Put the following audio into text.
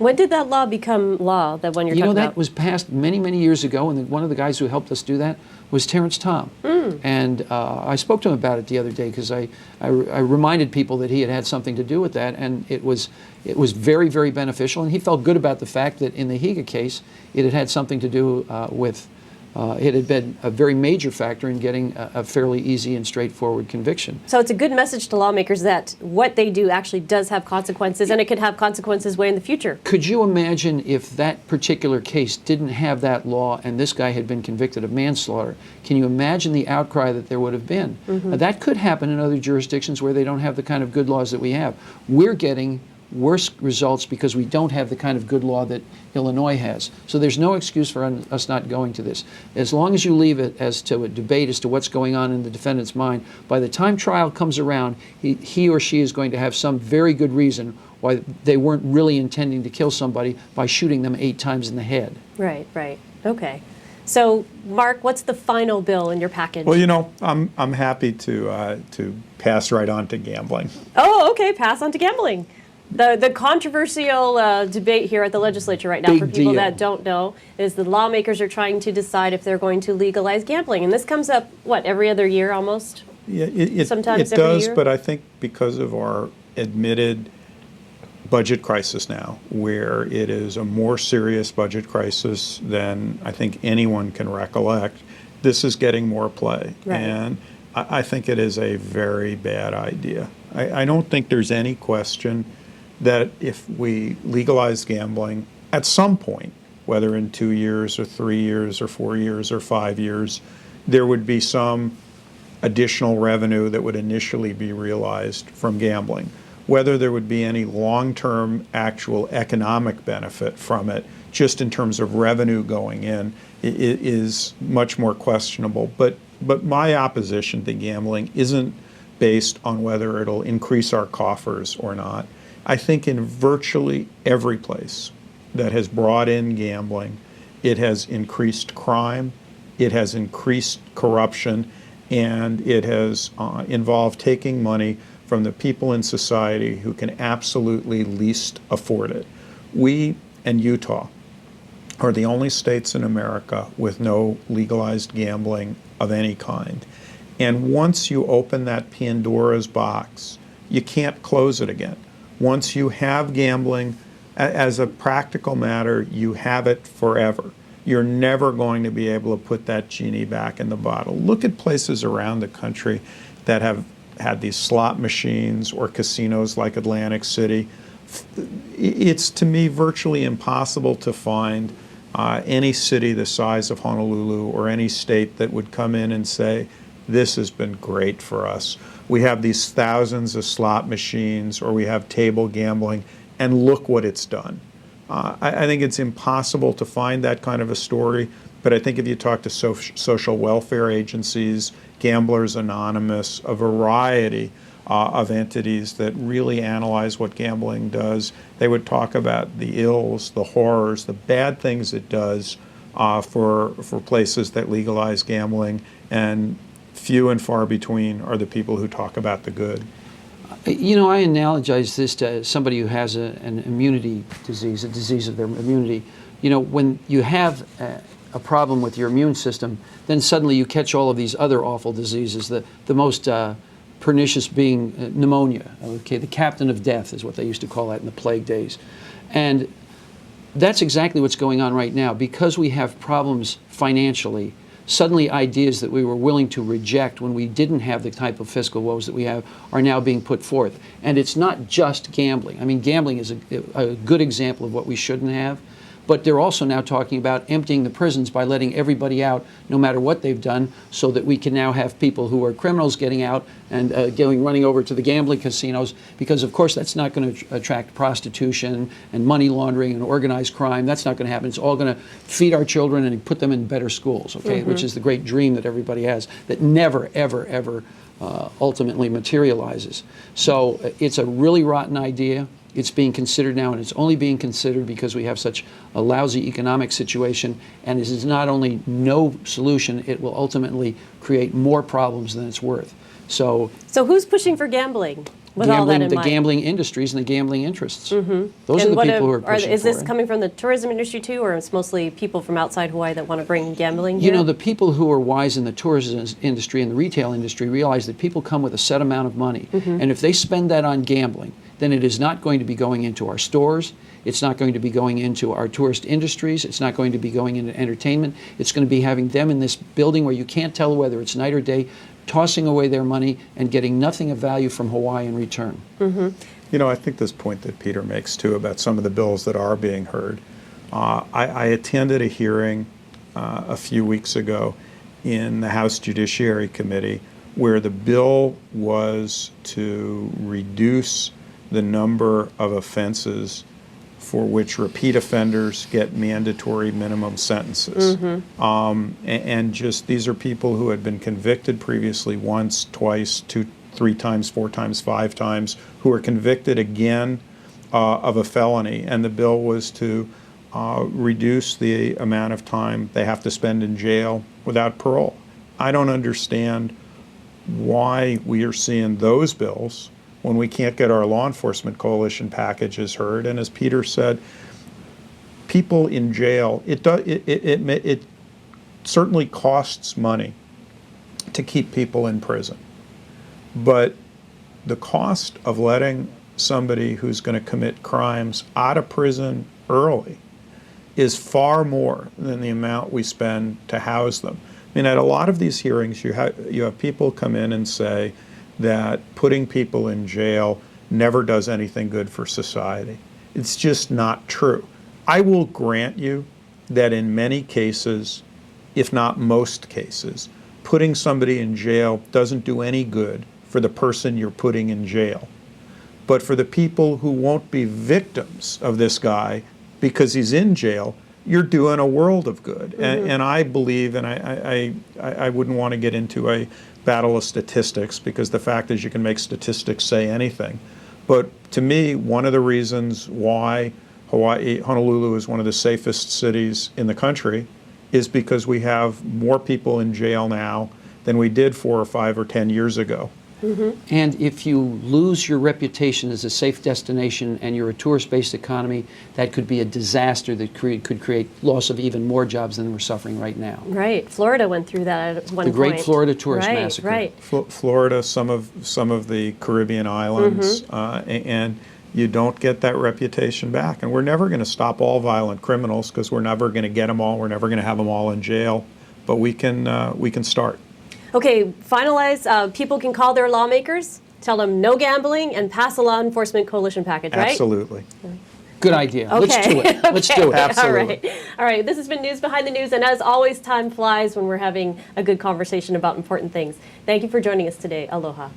When did that law become law, that one you're talking that about? was passed many, many years ago, and one of the guys who helped us do that was Terrence Tom. And I spoke to him about it the other day because I reminded people that he had had something to do with that, and it was very, very beneficial, and he felt good about the fact that in the Higa case, it had had something to do with it had been a very major factor in getting a fairly easy and straightforward conviction. So it's a good message to lawmakers that what they do actually does have consequences, and it could have consequences way in the future. Could you imagine if that particular case didn't have that law and this guy had been convicted of manslaughter? Can you imagine the outcry that there would have been? That could happen in other jurisdictions where they don't have the kind of good laws that we have. We're getting worse results because we don't have the kind of good law that Illinois has. So there's no excuse for us not going to this. As long as you leave it as to a debate as to what's going on in the defendant's mind, by the time trial comes around, he or she is going to have some very good reason why they weren't really intending to kill somebody by shooting them 8 times in the head. Right, right. Okay. So, Mark, what's the final bill in your package? Well, I'm happy to pass right on to gambling. Oh, okay. Pass on to gambling. The controversial debate here at the legislature right now, for people that don't know, is the lawmakers are trying to decide if they're going to legalize gambling. And this comes up, what, every other year almost? Yeah, Sometimes it every does, year? but I think because of our admitted budget crisis now, where it is a more serious budget crisis than I think anyone can recollect, this is getting more play. Right. And I think it is a very bad idea. I don't think there's any question that if we legalize gambling at some point, whether in 2 years or 3 years or 4 years or 5 years, there would be some additional revenue that would initially be realized from gambling. Whether there would be any long-term actual economic benefit from it, just in terms of revenue going in, is much more questionable. But my opposition to gambling isn't based on whether it'll increase our coffers or not. I think in virtually every place that has brought in gambling, it has increased crime, it has increased corruption, and it has involved taking money from the people in society who can absolutely least afford it. We and Utah are the only states in America with no legalized gambling of any kind. And once you open that Pandora's box, you can't close it again. Once you have gambling, as a practical matter, you have it forever. You're never going to be able to put that genie back in the bottle. Look at places around the country that have had these slot machines or casinos like Atlantic City. It's, to me, virtually impossible to find any city the size of Honolulu or any state that would come in and say, this has been great for us. We have these thousands of slot machines, or we have table gambling, and look what it's done. I think it's impossible to find that kind of a story, but I think if you talk to social welfare agencies, Gamblers Anonymous, a variety of entities that really analyze what gambling does, they would talk about the ills, the horrors, the bad things it does for places that legalize gambling, and few and far between are the people who talk about the good. I analogize this to somebody who has an immunity disease, a disease of their immunity. When you have a problem with your immune system, then suddenly you catch all of these other awful diseases, the most pernicious being pneumonia. Okay, the captain of death is what they used to call that in the plague days. And that's exactly what's going on right now. Because we have problems financially, suddenly ideas that we were willing to reject when we didn't have the type of fiscal woes that we have are now being put forth. And it's not just gambling. I mean, gambling is a good example of what we shouldn't have. But they're also now talking about emptying the prisons by letting everybody out, no matter what they've done, so that we can now have people who are criminals getting out and running over to the gambling casinos, because of course that's not going to attract prostitution and money laundering and organized crime. That's not going to happen. It's all going to feed our children and put them in better schools, okay, which is the great dream that everybody has that never, ever, ever ultimately materializes. So it's a really rotten idea. It's being considered now, and it's only being considered because we have such a lousy economic situation, and it is not only no solution, it will ultimately create more problems than it's worth. So who's pushing for gambling? With all that in the mind. gambling industries and the gambling interests. Those are the what people who are pushing is this for it. coming from the tourism industry too, or it's mostly people from outside Hawaii that want to bring gambling You here? know, the people who are wise in the tourism industry and the retail industry realize that people come with a set amount of money. And if they spend that on gambling, then it is not going to be going into our stores. It's not going to be going into our tourist industries. It's not going to be going into entertainment. It's going to be having them in this building where you can't tell whether it's night or day, tossing away their money and getting nothing of value from Hawaii in return. You know, I think this point that Peter makes too about some of the bills that are being heard. I attended a hearing a few weeks ago in the House Judiciary Committee where the bill was to reduce the number of offenses for which repeat offenders get mandatory minimum sentences. And just these are people who had been convicted previously once, twice, 2, 3 times, 4 times, 5 times, who are convicted again of a felony. And the bill was to reduce the amount of time they have to spend in jail without parole. I don't understand why we are seeing those bills when we can't get our law enforcement coalition packages heard. And as Peter said, people in jail, it certainly costs money to keep people in prison. But the cost of letting somebody who's going to commit crimes out of prison early is far more than the amount we spend to house them. I mean, at a lot of these hearings, you have people come in and say that putting people in jail never does anything good for society. It's just not true. I will grant you that in many cases, if not most cases, putting somebody in jail doesn't do any good for the person you're putting in jail. But for the people who won't be victims of this guy because he's in jail, you're doing a world of good. And I believe, and I wouldn't want to get into a battle of statistics, because the fact is you can make statistics say anything. But to me, one of the reasons why Honolulu is one of the safest cities in the country is because we have more people in jail now than we did 4 or 5 or 10 years ago. And if you lose your reputation as a safe destination and you're a tourist-based economy, that could be a disaster that could create loss of even more jobs than we're suffering right now. Right. Florida went through that at one point. The Great Florida Tourist Right, Massacre. right. Florida, some of the Caribbean islands, and you don't get that reputation back. And we're never going to stop all violent criminals because we're never going to get them all. We're never going to have them all in jail. But we can start. Okay, finalize. People can call their lawmakers, tell them no gambling, and pass a law enforcement coalition package, right? Absolutely. Good idea. Okay. Let's do it. Let's do it. Absolutely. All right. This has been News Behind the News, and as always, time flies when we're having a good conversation about important things. Thank you for joining us today. Aloha.